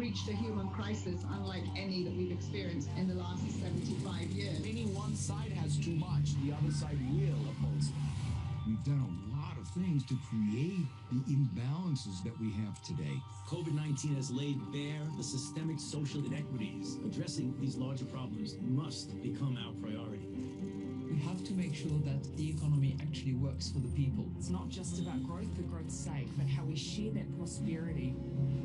reached a human crisis unlike any that we've experienced in the last 75 years. Any one side has too much, the other side will oppose it. We've done a lot of things to create the imbalances that we have today. COVID-19 has laid bare the systemic social inequities. Addressing these larger problems must become our priority. We have to make sure that the economy actually works for the people. It's not just about growth for growth's sake, but how we share that prosperity.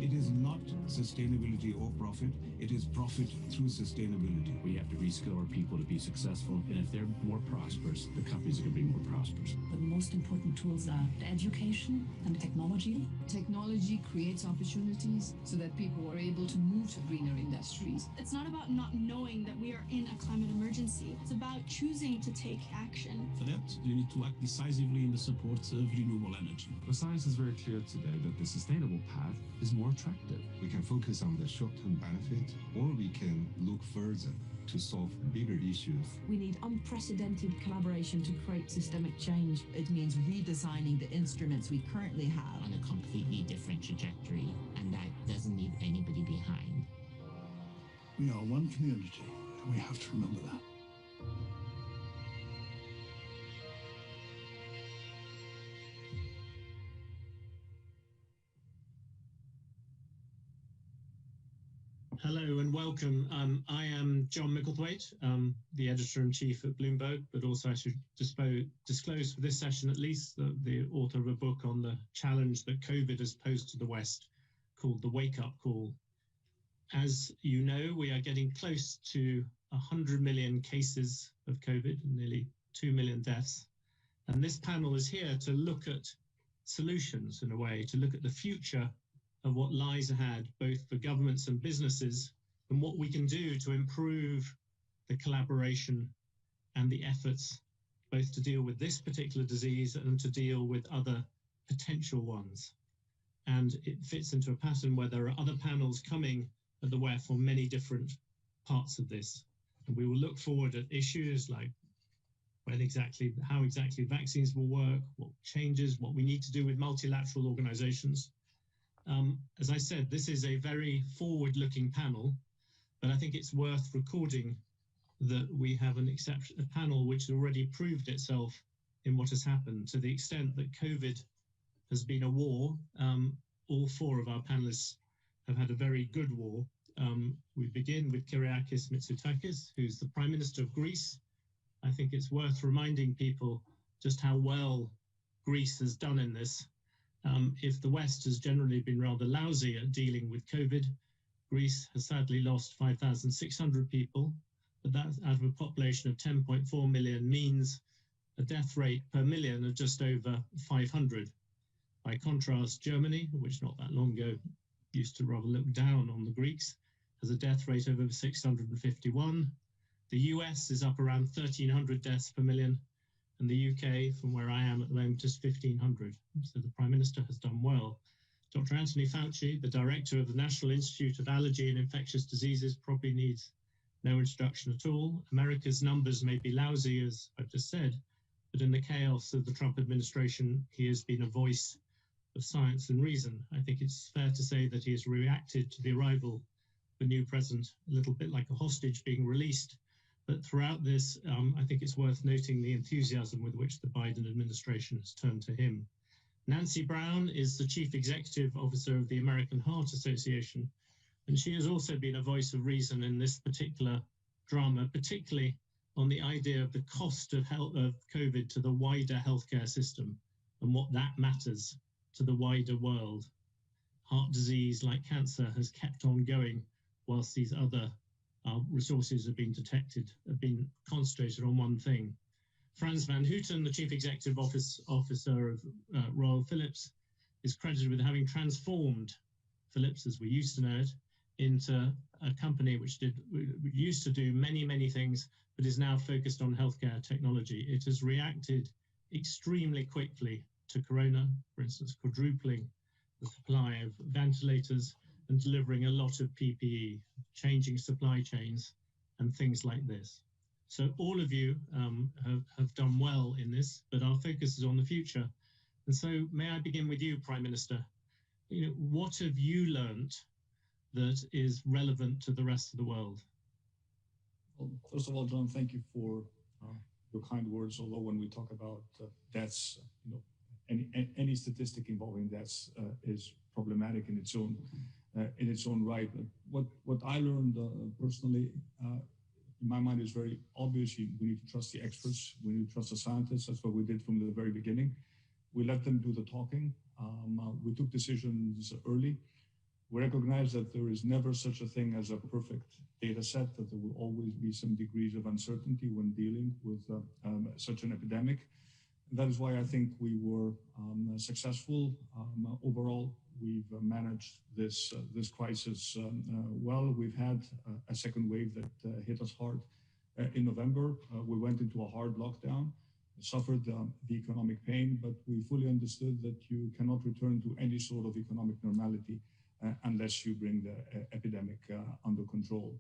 It is not sustainability or profit. It is profit through sustainability. We have to reskill our people to be successful. And if they're more prosperous, the companies are going to be more prosperous. The most important tools are education and technology. Technology creates opportunities so that people are able to move to greener industries. It's not about not knowing that we are in a climate emergency. It's about choosing to take action. For that, you need to act decisively in the support of renewable energy. The science is very clear today that the sustainable path is more attractive. We can focus on the short-term benefit, or we can look further to solve bigger issues. We need unprecedented collaboration to create systemic change. It means redesigning the instruments we currently have on a completely different trajectory, and that doesn't leave anybody behind. We are one community, and we have to remember that. Hello and welcome. I am John Micklethwaite, the editor-in-chief at Bloomberg, but also I should disclose for this session at least the author of a book on the challenge that COVID has posed to the West called The Wake-Up Call. As you know, we are getting close to 100 million cases of COVID and nearly 2 million deaths. And this panel is here to look at solutions in a way, to look at the future of what lies ahead, both for governments and businesses, and what we can do to improve the collaboration and the efforts, both to deal with this particular disease and to deal with other potential ones. And it fits into a pattern where there are other panels coming at the WEF on many different parts of this. And we will look forward at issues like how exactly vaccines will work, what changes, what we need to do with multilateral organizations. As I said, this is a very forward-looking panel, but I think it's worth recording that we have a panel which has already proved itself in what has happened. To the extent that COVID has been a war, all four of our panelists have had a very good war. We begin with Kyriakos Mitsotakis, who's the Prime Minister of Greece. I think it's worth reminding people just how well Greece has done in this. If the West has generally been rather lousy at dealing with COVID, Greece has sadly lost 5,600 people, but that out of a population of 10.4 million means a death rate per million of just over 500. By contrast, Germany, which not that long ago used to rather look down on the Greeks, has a death rate of over 651. The US is up around 1,300 deaths per million. And the UK, from where I am at the moment, is 1,500. So the Prime Minister has done well. Dr. Anthony Fauci, the director of the National Institute of Allergy and Infectious Diseases, probably needs no introduction at all. America's numbers may be lousy, as I've just said, but in the chaos of the Trump administration, he has been a voice of science and reason. I think it's fair to say that he has reacted to the arrival of the new president a little bit like a hostage being released. But throughout this, I think it's worth noting the enthusiasm with which the Biden administration has turned to him. Nancy Brown is the Chief Executive Officer of the American Heart Association, and she has also been a voice of reason in this particular drama, particularly on the idea of the cost of COVID to the wider healthcare system and what that matters to the wider world. Heart disease, like cancer, has kept on going whilst these other resources have been concentrated on one thing. Frans van Houten, the Chief Executive Officer of Royal Philips, is credited with having transformed Philips, as we used to know it, into a company which used to do many, many things, but is now focused on healthcare technology. It has reacted extremely quickly to Corona, for instance, quadrupling the supply of ventilators and delivering a lot of PPE, changing supply chains and things like this. So all of you have done well in this, but our focus is on the future. And so may I begin with you, Prime Minister? What have you learned that is relevant to the rest of the world? Well, first of all, John, thank you for your kind words. Although when we talk about deaths, any statistic involving deaths is problematic in its own right. But what I learned personally, in my mind, is very obvious. We need to trust the experts. We need to trust the scientists. That's what we did from the very beginning. We let them do the talking. We took decisions early. We recognize that there is never such a thing as a perfect data set, that there will always be some degrees of uncertainty when dealing with such an epidemic. And that is why I think we were successful. Overall, we've managed this crisis well. We've had a second wave that hit us hard in November. We went into a hard lockdown, suffered the economic pain, but we fully understood that you cannot return to any sort of economic normality unless you bring the epidemic under control.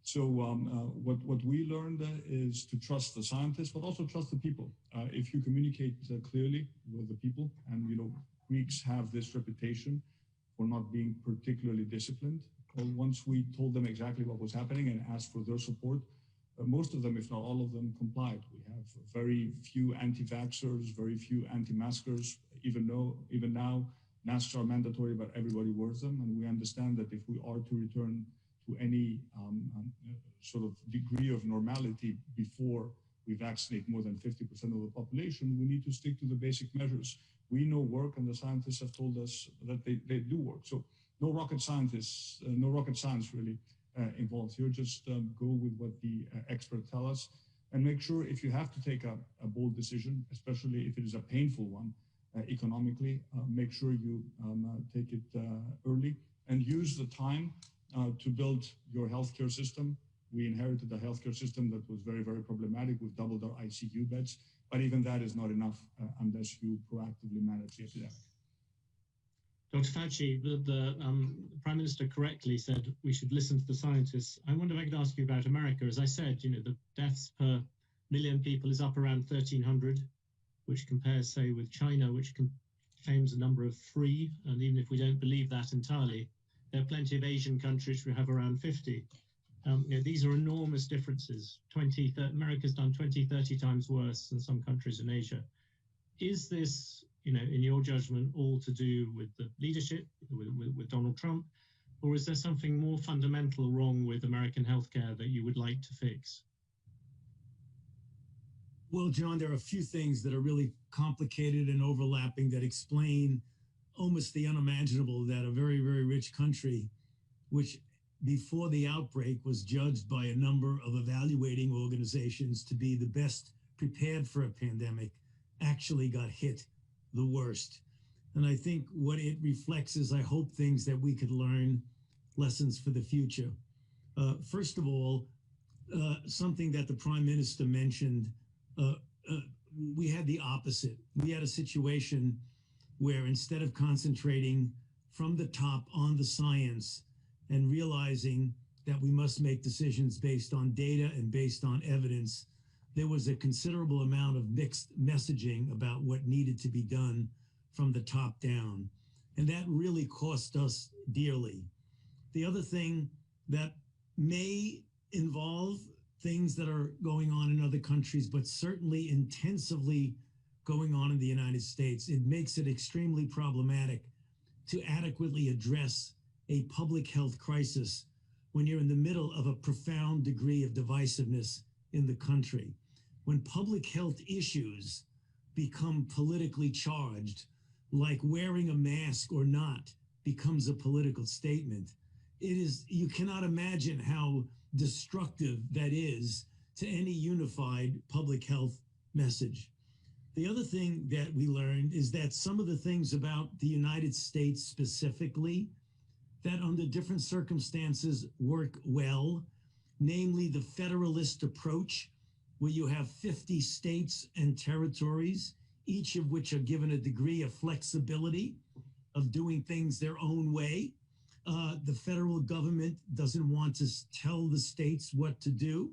So what we learned is to trust the scientists, but also trust the people. If you communicate clearly with the people, and Greeks have this reputation for not being particularly disciplined. Well, once we told them exactly what was happening and asked for their support, most of them, if not all of them, complied. We have very few anti-vaxxers, very few anti-maskers. Even now, masks are mandatory, but everybody wears them. And we understand that if we are to return to any sort of degree of normality before we vaccinate more than 50% of the population, we need to stick to the basic measures. We know work, and the scientists have told us that they do work. So no rocket science really involved here. Just go with what the experts tell us, and make sure if you have to take a bold decision, especially if it is a painful one economically, make sure you take it early and use the time to build your healthcare system. We inherited a healthcare system that was very, very problematic. We've doubled our ICU beds, but even that is not enough unless you proactively manage the epidemic. Dr. Fauci, the Prime Minister correctly said we should listen to the scientists. I wonder if I could ask you about America. As I said, the deaths per million people is up around 1,300, which compares, say, with China, which claims a number of 3. And even if we don't believe that entirely, there are plenty of Asian countries who have around 50. These are enormous differences. America's done 20, 30 times worse than some countries in Asia. Is this, in your judgment, all to do with the leadership, with Donald Trump, or is there something more fundamental wrong with American healthcare that you would like to fix? Well, John, there are a few things that are really complicated and overlapping that explain almost the unimaginable that a very, very rich country, which before the outbreak was judged by a number of evaluating organizations to be the best prepared for a pandemic, actually got hit the worst. And I think what it reflects is, I hope, things that we could learn, lessons for the future. First of all, something that the Prime Minister mentioned, we had the opposite. We had a situation where instead of concentrating from the top on the science and realizing that we must make decisions based on data and based on evidence, there was a considerable amount of mixed messaging about what needed to be done from the top down. And that really cost us dearly. The other thing that may involve things that are going on in other countries, but certainly intensively going on in the United States, it makes it extremely problematic to adequately address a public health crisis when you're in the middle of a profound degree of divisiveness in the country. When public health issues become politically charged, like wearing a mask or not becomes a political statement, you cannot imagine how destructive that is to any unified public health message. The other thing that we learned is that some of the things about the United States specifically that under different circumstances work well, namely the federalist approach, where you have 50 states and territories, each of which are given a degree of flexibility of doing things their own way. The federal government doesn't want to tell the states what to do.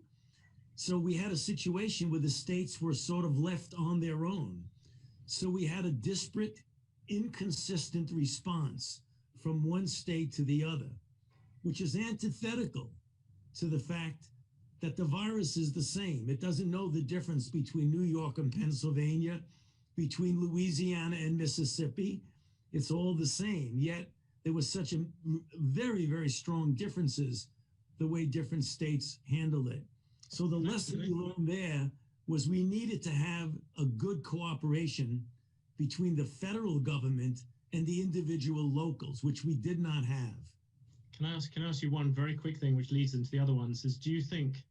So we had a situation where the states were sort of left on their own. So we had a disparate, inconsistent response from one state to the other. which is antithetical to the fact that the virus is the same. It doesn't know the difference between New York and Pennsylvania, between Louisiana and Mississippi. It's all the same. Yet there was such a very, very strong differences the way different states handled it. So the lesson we learned there was we needed to have a good cooperation between the federal government and the individual locals, which we did not have. Can I ask you one very quick thing, which leads into the other ones? Is do you think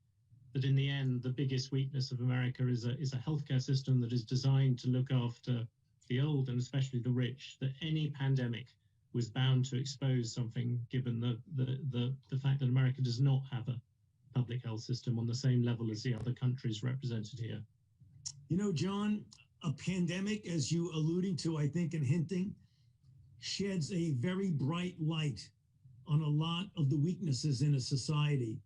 that in the end, the biggest weakness of America is a healthcare system that is designed to look after the old and especially the rich? That any pandemic was bound to expose something, given the fact that America does not have a public health system on the same level as the other countries represented here? You know, John, a pandemic, as you alluding to, I think, and hinting, sheds a very bright light on a lot of the weaknesses in a society.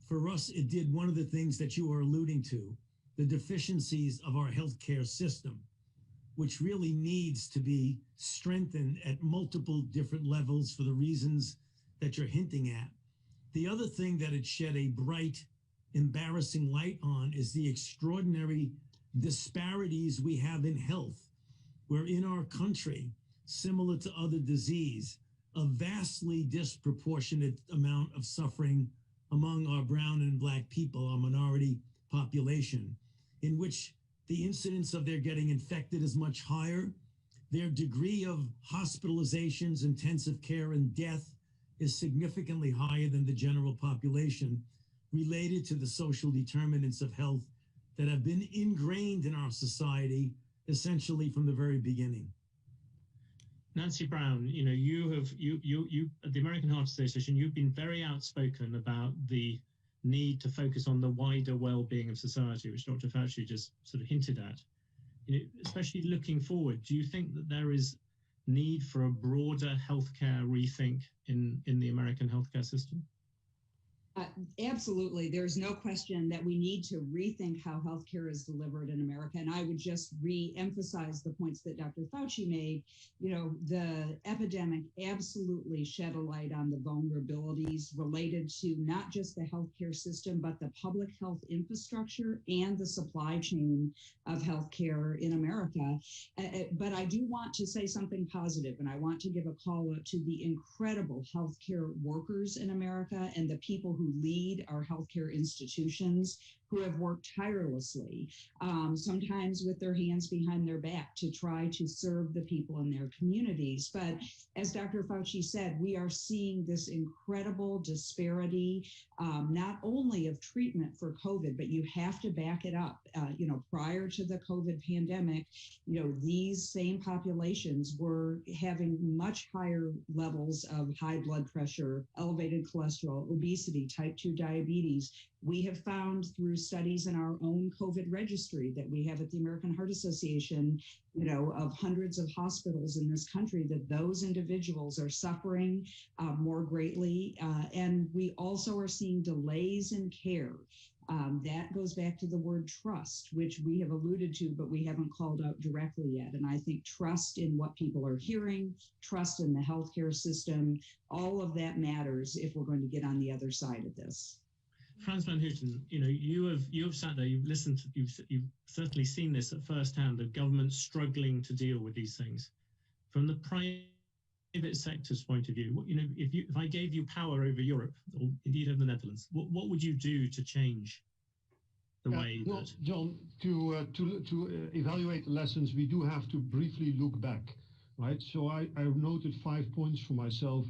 For us, it did one of the things that you are alluding to, the deficiencies of our healthcare system, which really needs to be strengthened at multiple different levels for the reasons that you're hinting at. The other thing that it shed a bright, embarrassing light on is the extraordinary disparities we have in health, where in our country, similar to other disease, a vastly disproportionate amount of suffering among our brown and black people, our minority population, in which the incidence of their getting infected is much higher. Their degree of hospitalizations, intensive care, and death is significantly higher than the general population, related to the social determinants of health that have been ingrained in our society essentially from the very beginning. Nancy Brown, you know, you at the American Heart Association, you've been very outspoken about the need to focus on the wider well-being of society, which Dr. Fauci just sort of hinted at. You know, especially looking forward, do you think that there is need for a broader healthcare rethink in the American healthcare system? Absolutely. There's no question that we need to rethink how healthcare is delivered in America. And I would just re-emphasize the points that Dr. Fauci made. You know, the epidemic absolutely shed a light on the vulnerabilities related to not just the healthcare system, but the public health infrastructure and the supply chain of healthcare in America. But I do want to say something positive, and I want to give a call out to the incredible healthcare workers in America and the people who lead our healthcare institutions, who have worked tirelessly, sometimes with their hands behind their back, to try to serve the people in their communities. But as Dr. Fauci said, we are seeing this incredible disparity, not only of treatment for COVID, but you have to back it up. You know, prior to the COVID pandemic, you know, these same populations were having much higher levels of high blood pressure, elevated cholesterol, obesity, type 2 diabetes. We have found through studies in our own COVID registry that we have at the American Heart Association, you know, of hundreds of hospitals in this country, that those individuals are suffering more greatly. And we also are seeing delays in care. That goes back to the word trust, which we have alluded to, but we haven't called out directly yet. And I think trust in what people are hearing, trust in the healthcare system, all of that matters if we're going to get on the other side of this. Frans van Houten, you know, you have sat there, you've listened, you've certainly seen this at first hand, the government struggling to deal with these things. From the private sector's point of view, you know, if I gave you power over Europe, or indeed over the Netherlands, what would you do to change the way that... John, to evaluate the lessons, we do have to briefly look back, right? So I noted 5 points for myself,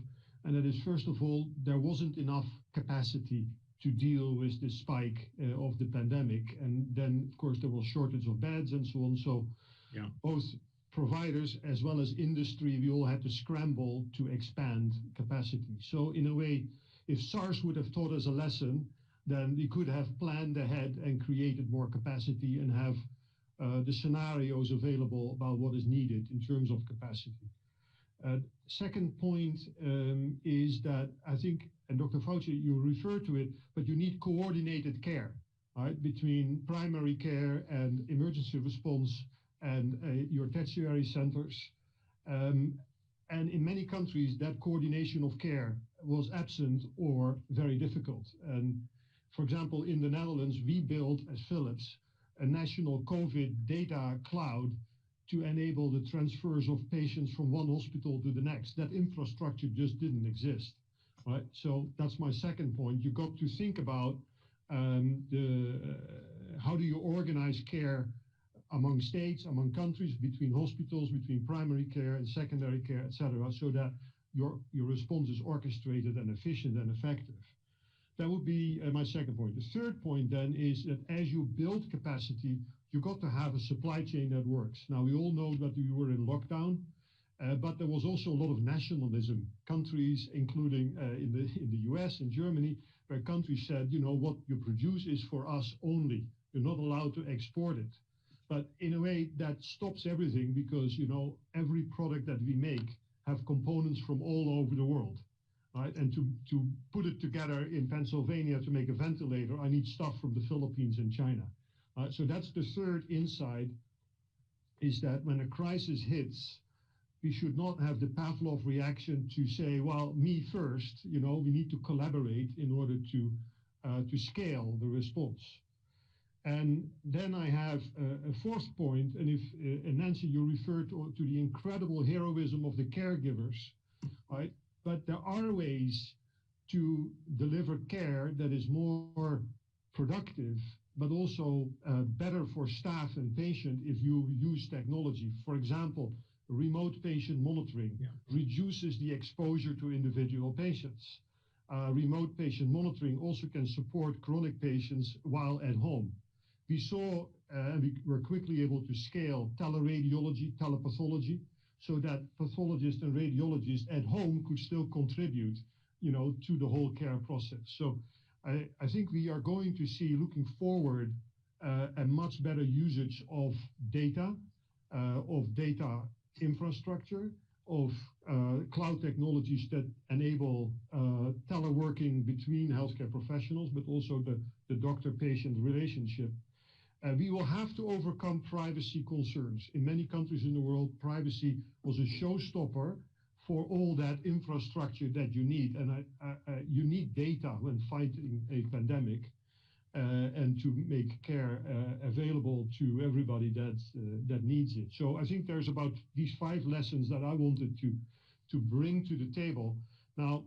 and that is, first of all, there wasn't enough capacity to deal with the spike of the pandemic. And then, of course, there was shortage of beds and so on. So yeah, both providers as well as industry, we all had to scramble to expand capacity. So in a way, if SARS would have taught us a lesson, then we could have planned ahead and created more capacity and have the scenarios available about what is needed in terms of capacity. Second point is that I think, and Dr. Fauci, you refer to it, but you need coordinated care, right, between primary care and emergency response and your tertiary centers. And in many countries, that coordination of care was absent or very difficult. And for example, in the Netherlands, we built, as Philips, a national COVID data cloud to enable the transfers of patients from one hospital to the next. That infrastructure just didn't exist, right? So that's my second point. You got to think about how do you organize care among states, among countries, between hospitals, between primary care and secondary care, etc., so that your response is orchestrated and efficient and effective. That would be my second point. The third point then is that as you build capacity, you got to have a supply chain that works. Now, we all know that we were in lockdown, but there was also a lot of nationalism. Countries, including in the US and Germany, where countries said, you know, what you produce is for us only. You're not allowed to export it. But in a way, that stops everything because, you know, every product that we make have components from all over the world. Right? And to put it together in Pennsylvania to make a ventilator, I need stuff from the Philippines and China. So that's the third insight, is that when a crisis hits, we should not have the Pavlov reaction to say, well, me first, you know, we need to collaborate in order to scale the response. And then I have a fourth point, and Nancy, you referred to the incredible heroism of the caregivers, right? But there are ways to deliver care that is more productive, but also better for staff and patient if you use technology. For example, remote patient monitoring reduces the exposure to individual patients. Remote patient monitoring also can support chronic patients while at home. We saw, and we were quickly able to scale teleradiology, telepathology, so that pathologists and radiologists at home could still contribute, you know, to the whole care process. So I think we are going to see, looking forward, a much better usage of data infrastructure, of cloud technologies that enable teleworking between healthcare professionals, but also the doctor-patient relationship. We will have to overcome privacy concerns. In many countries in the world, privacy was a showstopper for all that infrastructure that you need. And you need data when fighting a pandemic and to make care available to everybody that needs it. So I think there's about these 5 lessons that I wanted to bring to the table. Now,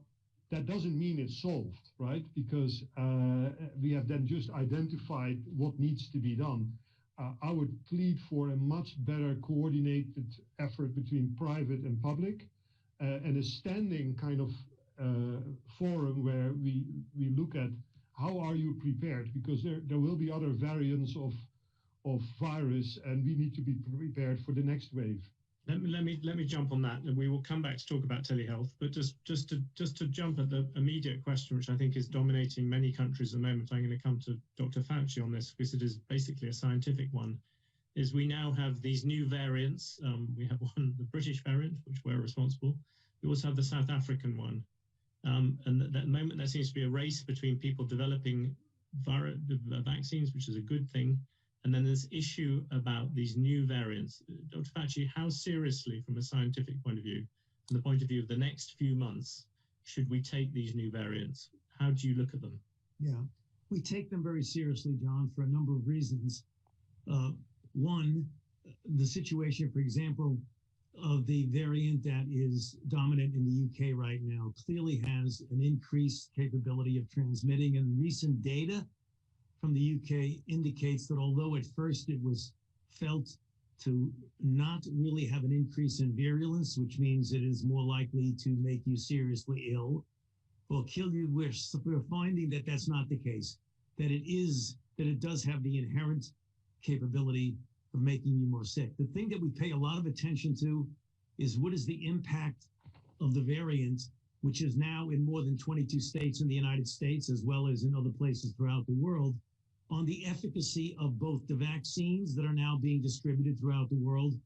that doesn't mean it's solved, right? Because we have then just identified what needs to be done. I would plead for a much better coordinated effort between private and public, and a standing kind of forum where we look at how are you prepared, because there will be other variants of virus, and we need to be prepared for the next wave. Let me jump on that, and we will come back to talk about telehealth. But just to jump at the immediate question, which I think is dominating many countries at the moment, I'm going to come to Dr. Fauci on this because it is basically a scientific one. Is we now have these new variants. We have one, the British variant, which we're responsible. We also have the South African one, and at the moment there seems to be a race between people developing vaccines, which is a good thing. And then there's issue about these new variants. Dr. Fauci, how seriously, from a scientific point of view, from the point of view of the next few months, should we take these new variants? How do you look at them? Yeah, we take them very seriously, John, for a number of reasons. One, the situation, for example, of the variant that is dominant in the UK right now clearly has an increased capability of transmitting, and recent data from the UK indicates that although at first it was felt to not really have an increase in virulence, which means it is more likely to make you seriously ill or kill you, we're finding that that's not the case, that it does have the inherent capability of making you more sick. The thing that we pay a lot of attention to is what is the impact of the variant, which is now in more than 22 states in the United States, as well as in other places throughout the world, on the efficacy of both the vaccines that are now being distributed throughout the world,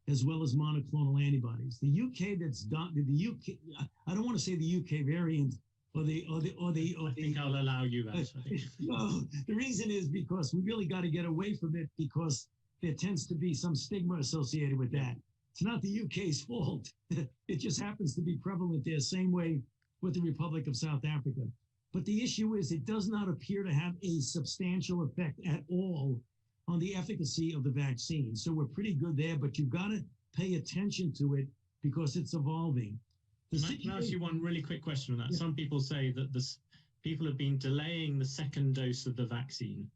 as well as monoclonal antibodies. The UK that's done, the UK, I don't want to say the UK variant or the. I think I'll allow you that. No, the reason is because we really got to get away from it, because there tends to be some stigma associated with that. It's not the UK's fault. It just happens to be prevalent there, same way with the Republic of South Africa. But the issue is it does not appear to have a substantial effect at all on the efficacy of the vaccine. So we're pretty good there, but you've got to pay attention to it because it's evolving. Can I ask you one really quick question on that? Yeah. Some people say that people have been delaying the second dose of the vaccine.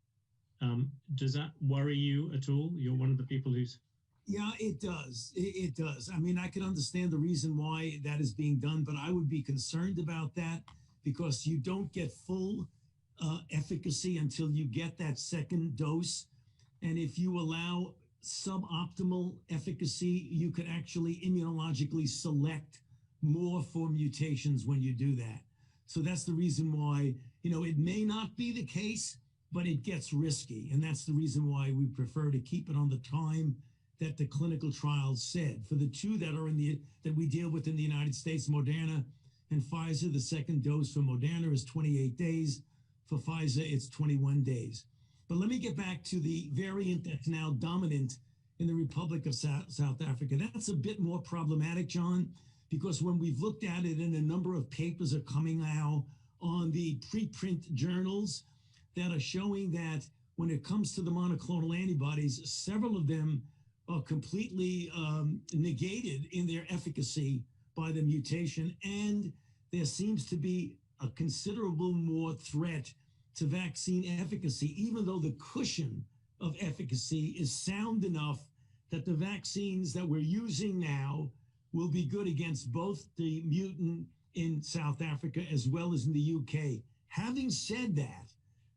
Does that worry you at all? You're one of the people who's... Yeah, it does. It does. I mean, I can understand the reason why that is being done, but I would be concerned about that because you don't get full efficacy until you get that second dose. And if you allow suboptimal efficacy, you could actually immunologically select more for mutations when you do that. So that's the reason why, it may not be the case, but it gets risky. And that's the reason why we prefer to keep it on the time that the clinical trials said. For the two that are that we deal with in the United States, Moderna and Pfizer, the second dose for Moderna is 28 days. For Pfizer, it's 21 days. But let me get back to the variant that's now dominant in the Republic of South Africa. That's a bit more problematic, John, because when we've looked at it and a number of papers are coming now on the preprint journals that are showing that when it comes to the monoclonal antibodies, several of them are completely negated in their efficacy by the mutation, and there seems to be a considerable more threat to vaccine efficacy, even though the cushion of efficacy is sound enough that the vaccines that we're using now will be good against both the mutant in South Africa as well as in the UK. Having said that,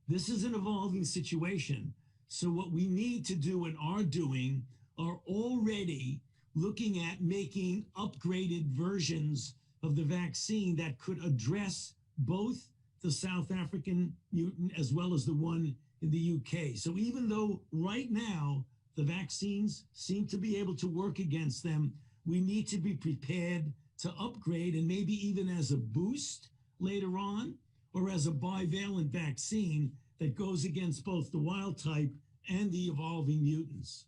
this is an evolving situation. So what we need to do and are doing are already looking at making upgraded versions of the vaccine that could address both the South African mutant as well as the one in the UK. So even though right now the vaccines seem to be able to work against them, we need to be prepared to upgrade, and maybe even as a boost later on, or as a bivalent vaccine that goes against both the wild type and the evolving mutants.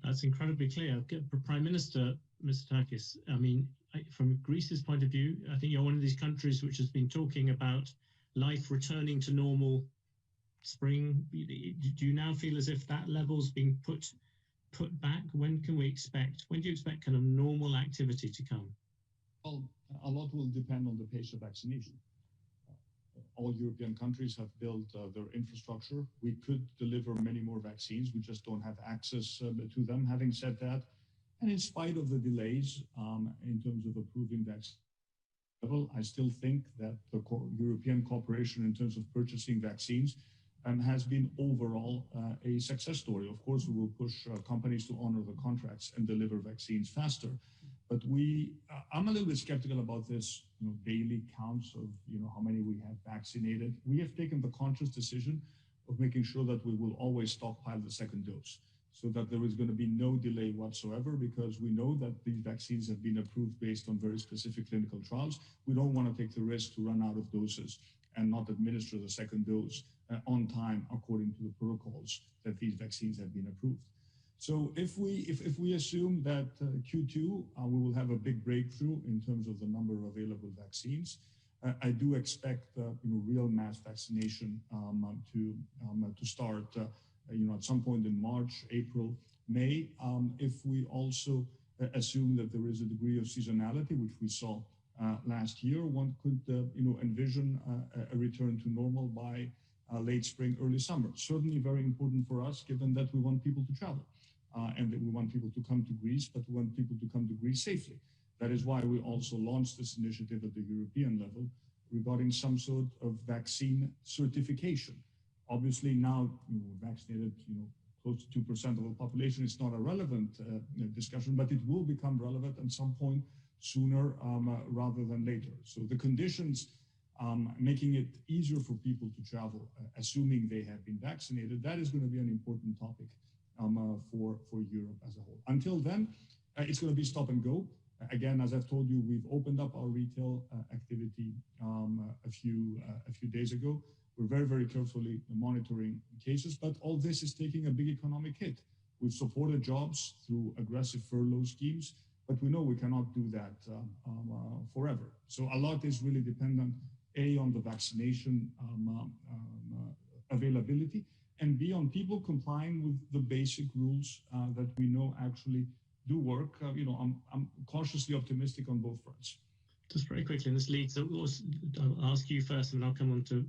That's incredibly clear. Prime Minister Mitsotakis, I mean, from Greece's point of view, I think you're one of these countries which has been talking about life returning to normal spring. Do you now feel as if that level's being put back? When do you expect kind of normal activity to come? Well, a lot will depend on the pace of vaccination. All European countries have built their infrastructure. We could deliver many more vaccines. We just don't have access to them. Having said that, and in spite of the delays in terms of approving vaccines, I still think that the European cooperation in terms of purchasing vaccines has been overall a success story. Of course, we will push companies to honor the contracts and deliver vaccines faster. But I'm a little bit skeptical about this, daily counts of, how many we have vaccinated. We have taken the conscious decision of making sure that we will always stockpile the second dose, so that there is going to be no delay whatsoever, because we know that these vaccines have been approved based on very specific clinical trials. We don't want to take the risk to run out of doses and not administer the second dose on time according to the protocols that these vaccines have been approved. So if we assume that Q2 we will have a big breakthrough in terms of the number of available vaccines, I do expect real mass vaccination to start at some point in March, April, May. If we also assume that there is a degree of seasonality, which we saw last year, one could envision a return to normal by late spring, early summer. Certainly very important for us, given that we want people to travel. And that we want people to come to Greece, but we want people to come to Greece safely. That is why we also launched this initiative at the European level regarding some sort of vaccine certification. Obviously now we're vaccinated, close to 2% of the population. It's not a relevant discussion, but it will become relevant at some point sooner rather than later. So the conditions making it easier for people to travel, assuming they have been vaccinated, that is going to be an important topic for Europe as a whole. Until then, it's going to be stop and go. Again, as I've told you, we've opened up our retail activity a few days ago. We're very, very carefully monitoring cases, but all this is taking a big economic hit. We've supported jobs through aggressive furlough schemes. but we know we cannot do that forever. So a lot is really dependent, A, on the vaccination availability, and B, on people complying with the basic rules that we know actually do work. I'm cautiously optimistic on both fronts. Just very quickly, and this leads, I'll ask you first, and I'll come on to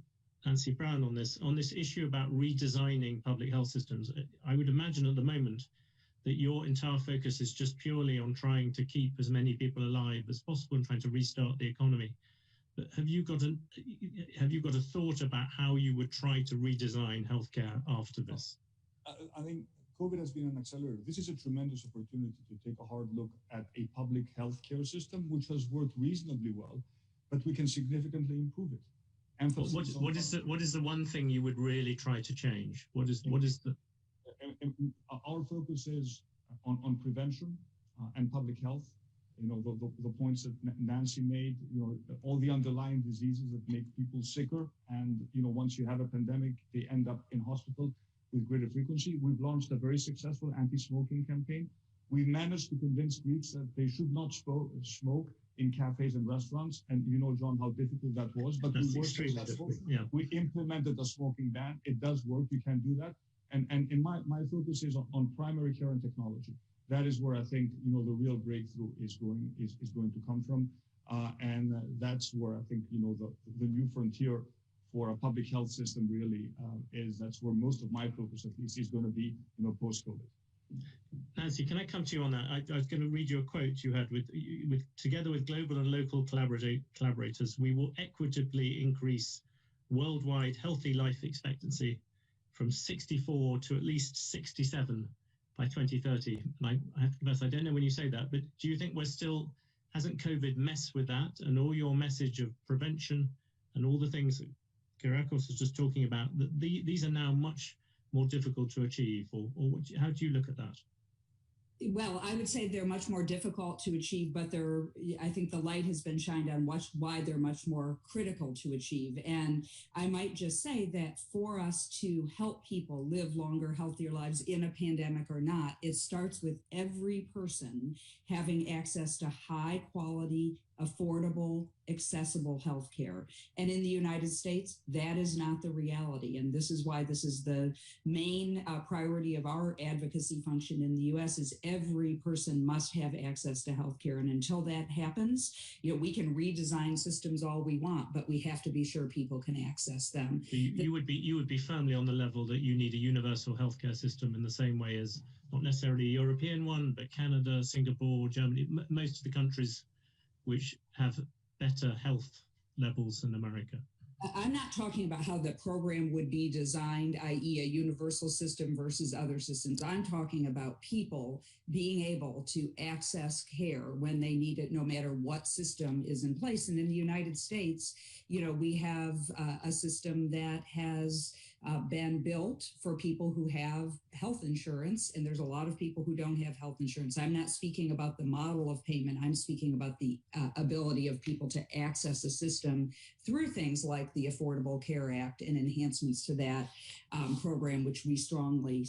Nancy Brown on this issue about redesigning public health systems. I would imagine at the moment that your entire focus is just purely on trying to keep as many people alive as possible and trying to restart the economy. But have you got a thought about how you would try to redesign healthcare after this? I think COVID has been an accelerator. This is a tremendous opportunity to take a hard look at a public healthcare system, which has worked reasonably well, but we can significantly improve it. What is the one thing you would really try to change? What is the? Our focus is on prevention and public health. The points that Nancy made. All the underlying diseases that make people sicker, and once you have a pandemic, they end up in hospital with greater frequency. We've launched a very successful anti-smoking campaign. We've managed to convince Greeks that they should not smoke in cafes and restaurants. And John, how difficult that was. But we were successful. Yeah. We implemented a smoking ban. It does work. You can do that. And my focus is on primary care and technology. That is where I think the real breakthrough is going to come from. And that's where I think the new frontier for a public health system really that's where most of my focus, at least, is going to be post-COVID. Nancy, can I come to you on that? I was going to read you a quote you had with together with global and local collaborators, we will equitably increase worldwide healthy life expectancy from 64 to at least 67 by 2030. And I have to confess, I don't know when you say that, but do you think hasn't COVID messed with that, and all your message of prevention and all the things that Kyriakos was just talking about, that these are now much more difficult to achieve, or how do you look at that? Well, I would say they're much more difficult to achieve, but I think the light has been shined on why they're much more critical to achieve. And I might just say that for us to help people live longer, healthier lives in a pandemic or not, it starts with every person having access to high quality, affordable, accessible healthcare. And in the United States, that is not the reality. And this is why this is the main priority of our advocacy function in the US is every person must have access to healthcare. And until that happens, we can redesign systems all we want, but we have to be sure people can access them. You would be firmly on the level that you need a universal healthcare system in the same way as not necessarily a European one, but Canada, Singapore, Germany, most of the countries which have better health levels than America. I'm not talking about how the program would be designed, i.e. a universal system versus other systems. I'm talking about people being able to access care when they need it, no matter what system is in place. And in the United States, we have a system that has been built for people who have health insurance, and there's a lot of people who don't have health insurance. I'm not speaking about the model of payment. I'm speaking about the ability of people to access a system through things like the Affordable Care Act and enhancements to that program, which we strongly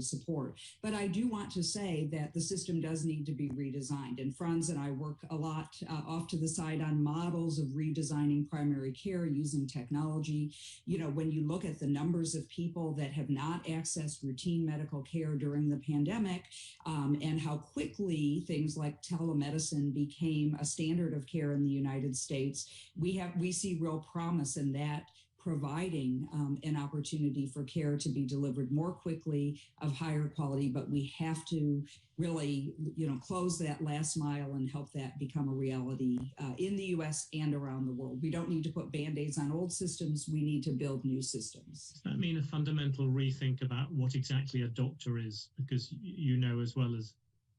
support. But I do want to say that the system does need to be redesigned. And Frans and I work a lot off to the side on models of redesigning primary care using technology. When you look at the numbers of people that have not accessed routine medical care during the pandemic, and how quickly things like telemedicine became a standard of care in the United States, we see real promise in that, providing an opportunity for care to be delivered more quickly, of higher quality, but we have to really, close that last mile and help that become a reality in the US and around the world. We don't need to put Band-Aids on old systems. We need to build new systems. Does that mean a fundamental rethink about what exactly a doctor is? Because as well as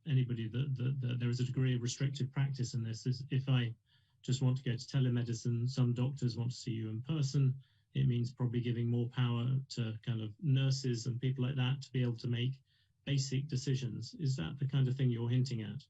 anybody that there is a degree of restrictive practice in this. If I just want to go to telemedicine, some doctors want to see you in person. It means probably giving more power to kind of nurses and people like that to be able to make basic decisions. Is that the kind of thing you're hinting at?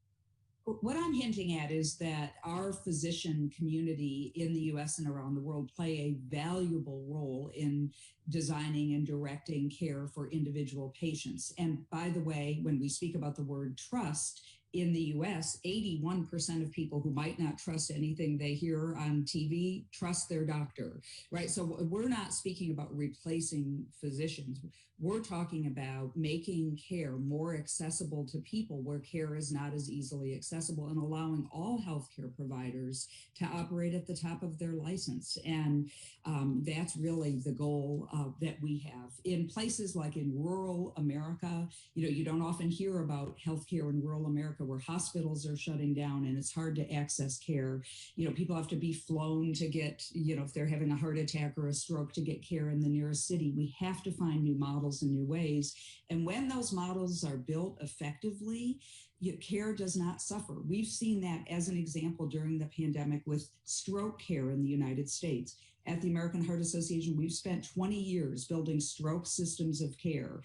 What I'm hinting at is that our physician community in the US and around the world play a valuable role in designing and directing care for individual patients. And by the way, when we speak about the word trust, in the US, 81% of people who might not trust anything they hear on TV trust their doctor, right? So we're not speaking about replacing physicians. We're talking about making care more accessible to people where care is not as easily accessible, and allowing all healthcare providers to operate at the top of their license. And that's really the goal that we have. In places like in rural America, you don't often hear about healthcare in rural America where hospitals are shutting down and it's hard to access care. People have to be flown to get, if they're having a heart attack or a stroke, to get care in the nearest city. We have to find new models and new ways. And when those models are built effectively, care does not suffer. We've seen that as an example during the pandemic with stroke care in the United States. At the American Heart Association, we've spent 20 years building stroke systems of care,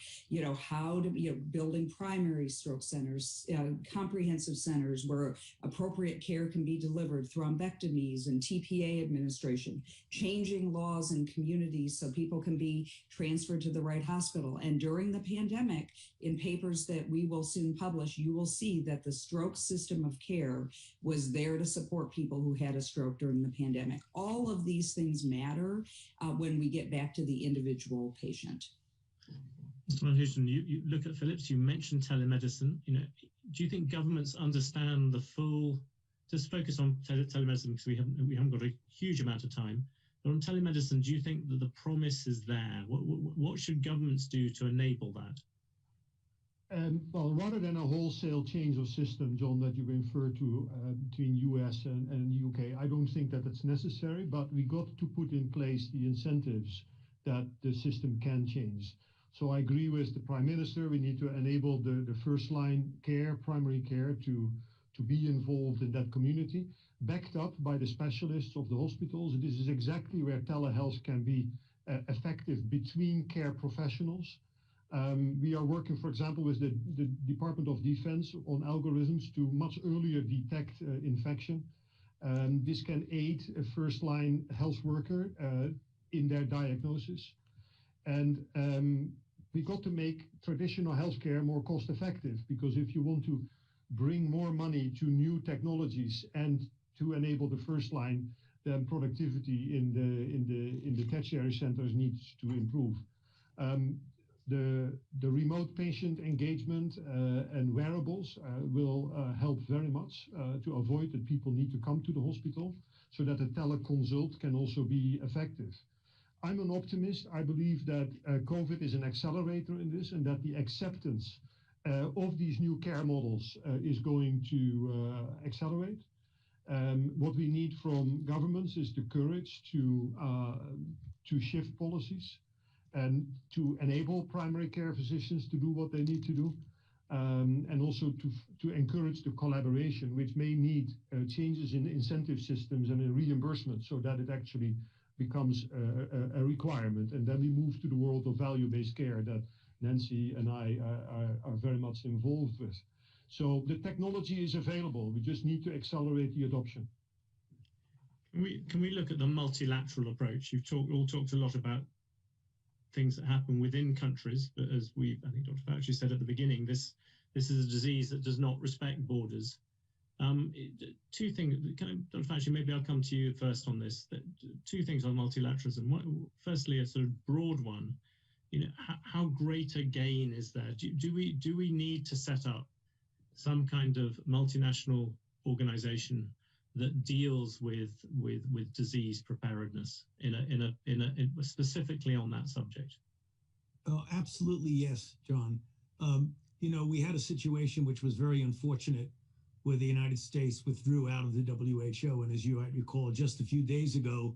building primary stroke centers, comprehensive centers where appropriate care can be delivered, thrombectomies and TPA administration, changing laws in communities so people can be transferred to the right hospital. And during the pandemic, in papers that we will soon publish, you will see that the stroke system of care was there to support people who had a stroke during the pandemic. All of these things matter when we get back to the individual patient. Mr. Houten, you look at Philips, you mentioned telemedicine. Do you think governments understand the full, just focus on telemedicine because we haven't got a huge amount of time, but on telemedicine, do you think that the promise is there? What should governments do to enable that? Well, rather than a wholesale change of system, John, that you referred to between US and UK, I don't think that it's necessary, but we got to put in place the incentives that the system can change. So I agree with the Prime Minister. We need to enable the first line care, primary care, to be involved in that community, backed up by the specialists of the hospitals. This is exactly where telehealth can be effective between care professionals. We are working, for example, with the Department of Defense on algorithms to much earlier detect infection. This can aid a first-line health worker in their diagnosis. And we got to make traditional healthcare more cost-effective, because if you want to bring more money to new technologies and to enable the first line, then productivity in the tertiary centers needs to improve. The remote patient engagement and wearables will help very much to avoid that people need to come to the hospital, so that a teleconsult can also be effective. I'm an optimist. I believe that COVID is an accelerator in this, and that the acceptance of these new care models is going to accelerate. What we need from governments is the courage to shift policies and to enable primary care physicians to do what they need to do, and also to encourage the collaboration, which may need changes in incentive systems and in reimbursement, so that it actually becomes a requirement. And then we move to the world of value-based care that Nancy and I are very much involved with. So the technology is available. We just need to accelerate the adoption. Can we look at the multilateral approach? You've all talked a lot about things that happen within countries, but as I think Dr. Fauci said at the beginning, this is a disease that does not respect borders. Two things, Dr. Fauci, maybe I'll come to you first on this. Two things on multilateralism. Firstly, a sort of broad one. How great a gain is there? Do we need to set up some kind of multinational organization that deals with disease preparedness specifically on that subject? Oh, absolutely, yes, John. We had a situation which was very unfortunate, where the United States withdrew out of the WHO. And as you might recall, just a few days ago,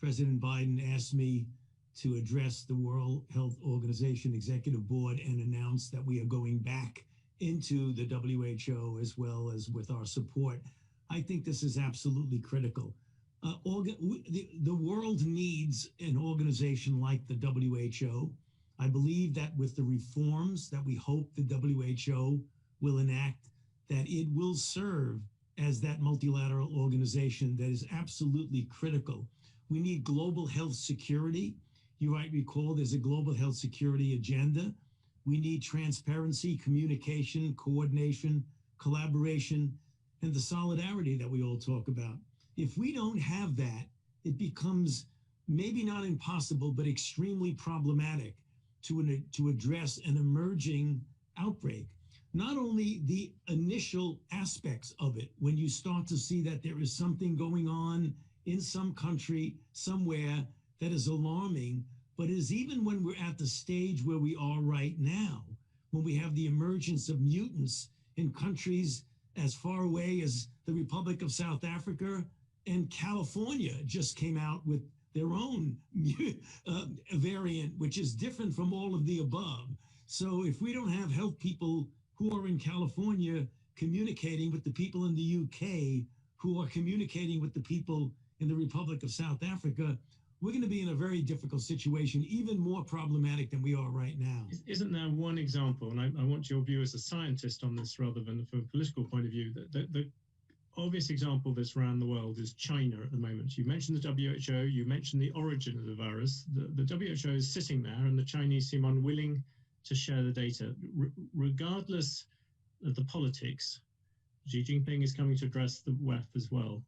President Biden asked me to address the World Health Organization Executive Board and announce that we are going back into the WHO, as well as with our support. I think this is absolutely critical. The world needs an organization like the WHO. I believe that with the reforms that we hope the WHO will enact, that it will serve as that multilateral organization that is absolutely critical. We need global health security. You might recall there's a global health security agenda. We need transparency, communication, coordination collaboration, and the solidarity that we all talk about. If we don't have that, it becomes maybe not impossible, but extremely problematic to address an emerging outbreak. Not only the initial aspects of it, when you start to see that there is something going on in some country, somewhere, that is alarming, but is even when we're at the stage where we are right now, when we have the emergence of mutants in countries as far away as the Republic of South Africa, and California just came out with their own variant, which is different from all of the above. So if we don't have health people who are in California communicating with the people in the UK, who are communicating with the people in the Republic of South Africa, we're going to be in a very difficult situation, even more problematic than we are right now. Isn't there one example, and I want your view as a scientist on this rather than from a political point of view, that the obvious example that's around the world is China at the moment. You mentioned the WHO, you mentioned the origin of the virus. The WHO is sitting there and the Chinese seem unwilling to share the data. Regardless of the politics, Xi Jinping is coming to address the WEF as well.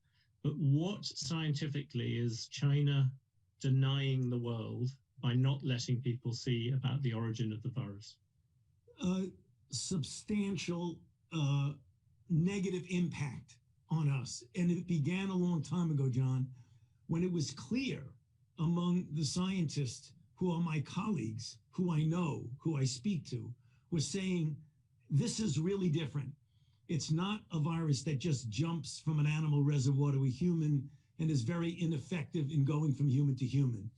But what scientifically is China denying the world by not letting people see about the origin of the virus? Substantial negative impact on us. And it began a long time ago, John, when it was clear among the scientists who are my colleagues, who I know, who I speak to, were saying, this is really different. It's not a virus that just jumps from an animal reservoir to a human and is very ineffective in going from human to human.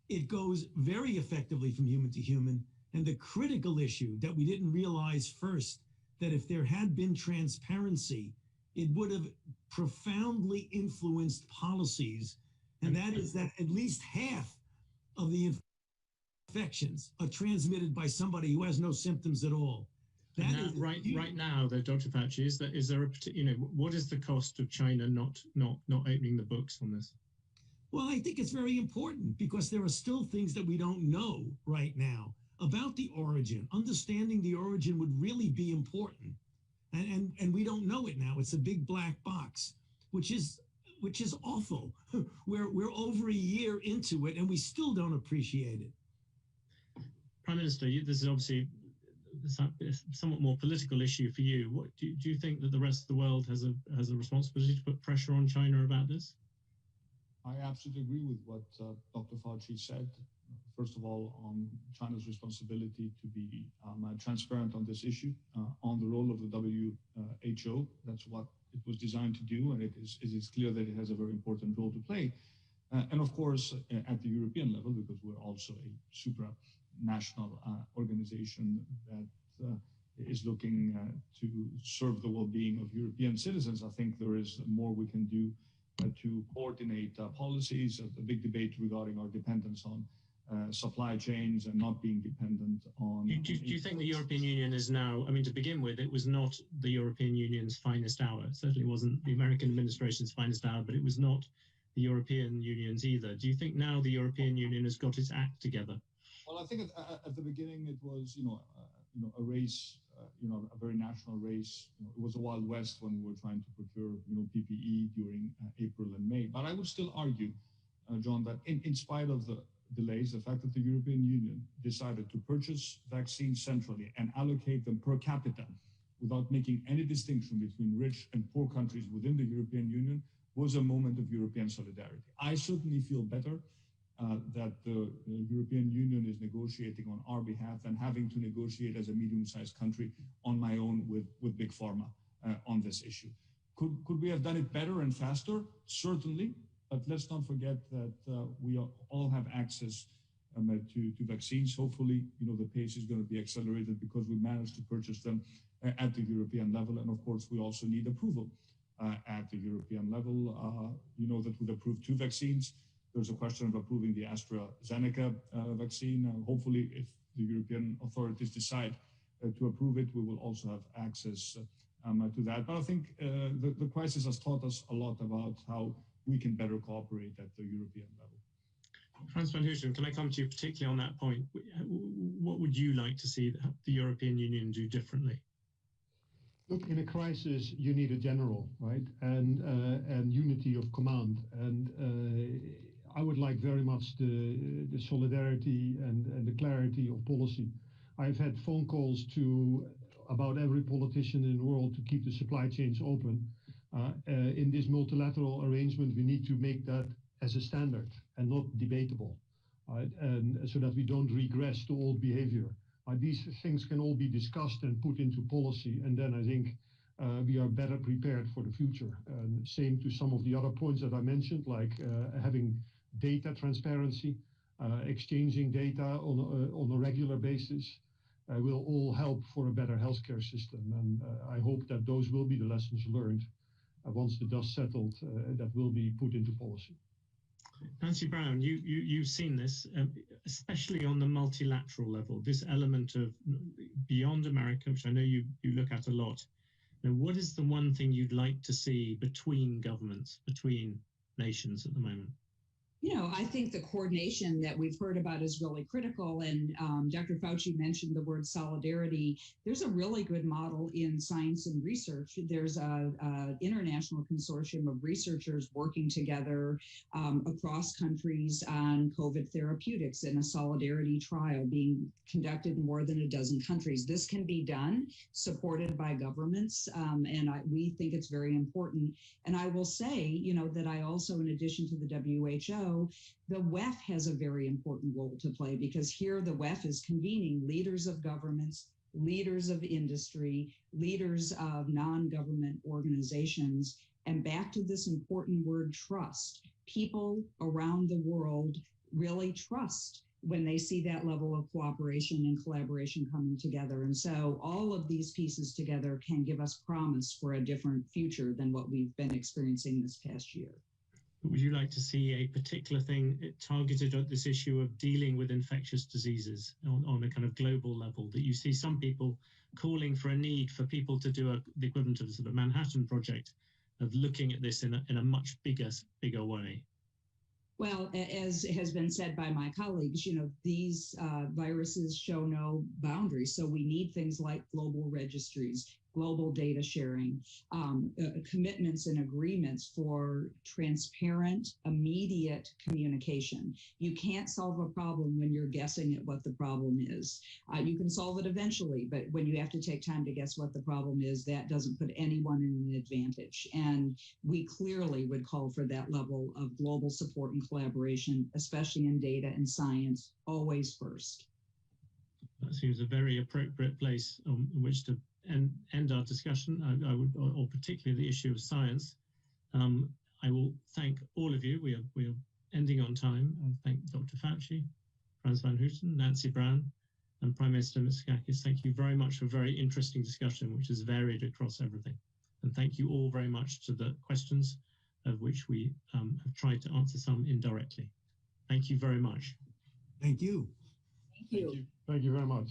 It goes very effectively from human to human. And the critical issue that we didn't realize first, that if there had been transparency, it would have profoundly influenced policies. And that is that at least half of the infections are transmitted by somebody who has no symptoms at all. That now, right now, though, Dr. Fauci, is there a what is the cost of China not opening the books on this? Well, I think it's very important because there are still things that we don't know right now about the origin. Understanding the origin would really be important, and we don't know it now. It's a big black box, which is awful. We're over a year into it, and we still don't appreciate it. Prime Minister, this is obviously a somewhat more political issue for you. What do you think that the rest of the world has a responsibility to put pressure on China about this? I absolutely agree with what Dr. Fauci said. First of all, on China's responsibility to be transparent on this issue, on the role of the WHO. That's what it was designed to do, and it is clear that it has a very important role to play. And of course, at the European level, because we're also a supranational organization that is looking to serve the well-being of European citizens, I think there is more we can do to coordinate policies. A big debate regarding our dependence on supply chains and not being dependent on... Do you think the European Union is now, I mean, to begin with, it was not the European Union's finest hour. It certainly wasn't the American administration's finest hour, but it was not the European Union's either. Do you think now the European Union has got its act together? Well, I think at the beginning it was, a race, a very national race. It was a Wild West when we were trying to procure, PPE during April and May. But I would still argue, John, that in spite of the delays, the fact that the European Union decided to purchase vaccines centrally and allocate them per capita without making any distinction between rich and poor countries within the European Union was a moment of European solidarity. I certainly feel better that the European Union is negotiating on our behalf than having to negotiate as a medium-sized country on my own with Big Pharma on this issue. Could we have done it better and faster? Certainly, but let's not forget that we all have access to vaccines. Hopefully, the pace is going to be accelerated because we managed to purchase them at the European level. And of course, we also need approval at the European level. You know that we've approved 2 vaccines. There's a question of approving the AstraZeneca vaccine. Hopefully, if the European authorities decide to approve it, we will also have access to that. But I think the crisis has taught us a lot about how we can better cooperate at the European level. Frans van Houten, can I come to you particularly on that point? What would you like to see the European Union do differently? Look, in a crisis, you need a general, right? And unity of command. And I would like very much the solidarity and the clarity of policy. I've had phone calls to about every politician in the world to keep the supply chains open. In this multilateral arrangement, we need to make that as a standard and not debatable, right? And so that we don't regress to old behavior. These things can all be discussed and put into policy, and then I think we are better prepared for the future. Same to some of the other points that I mentioned, like having data transparency, exchanging data on a regular basis will all help for a better healthcare system. And I hope that those will be the lessons learned once the dust settled, that will be put into policy. Nancy Brown, you've seen this, especially on the multilateral level, this element of beyond America, which I know you look at a lot. Now, what is the one thing you'd like to see between governments, between nations at the moment? You know, I think the coordination that we've heard about is really critical. And Dr. Fauci mentioned the word solidarity. There's a really good model in science and research. There's a international consortium of researchers working together across countries on COVID therapeutics in a solidarity trial being conducted in more than a dozen countries. This can be done, supported by governments, and we think it's very important. And I will say, you know, that I also, in addition to the WHO, the WEF has a very important role to play, because here the WEF is convening leaders of governments, leaders of industry, leaders of non-government organizations, and back to this important word, trust. People around the world really trust when they see that level of cooperation and collaboration coming together. And so all of these pieces together can give us promise for a different future than what we've been experiencing this past year. Would you like to see a particular thing targeted at this issue of dealing with infectious diseases on a kind of global level, that you see some people calling for a need for people to do the equivalent of a sort of Manhattan Project of looking at this in a much bigger way? Well, as has been said by my colleagues, you know, these viruses show no boundaries. So we need things like global registries, global data sharing, commitments and agreements for transparent, immediate communication. You can't solve a problem when you're guessing at what the problem is. You can solve it eventually, but when you have to take time to guess what the problem is, that doesn't put anyone in an advantage. And we clearly would call for that level of global support and collaboration, especially in data and science, always first. That seems a very appropriate place in which to end our discussion. I would, or particularly the issue of science. I will thank all of you. We are ending on time. I thank Dr. Fauci, Frans van Houten, Nancy Brown, and Prime Minister Mitsotakis. Thank you very much for a very interesting discussion, which is varied across everything. And thank you all very much to the questions, of which we have tried to answer some indirectly. Thank you very much. Thank you. Thank you. Thank you very much.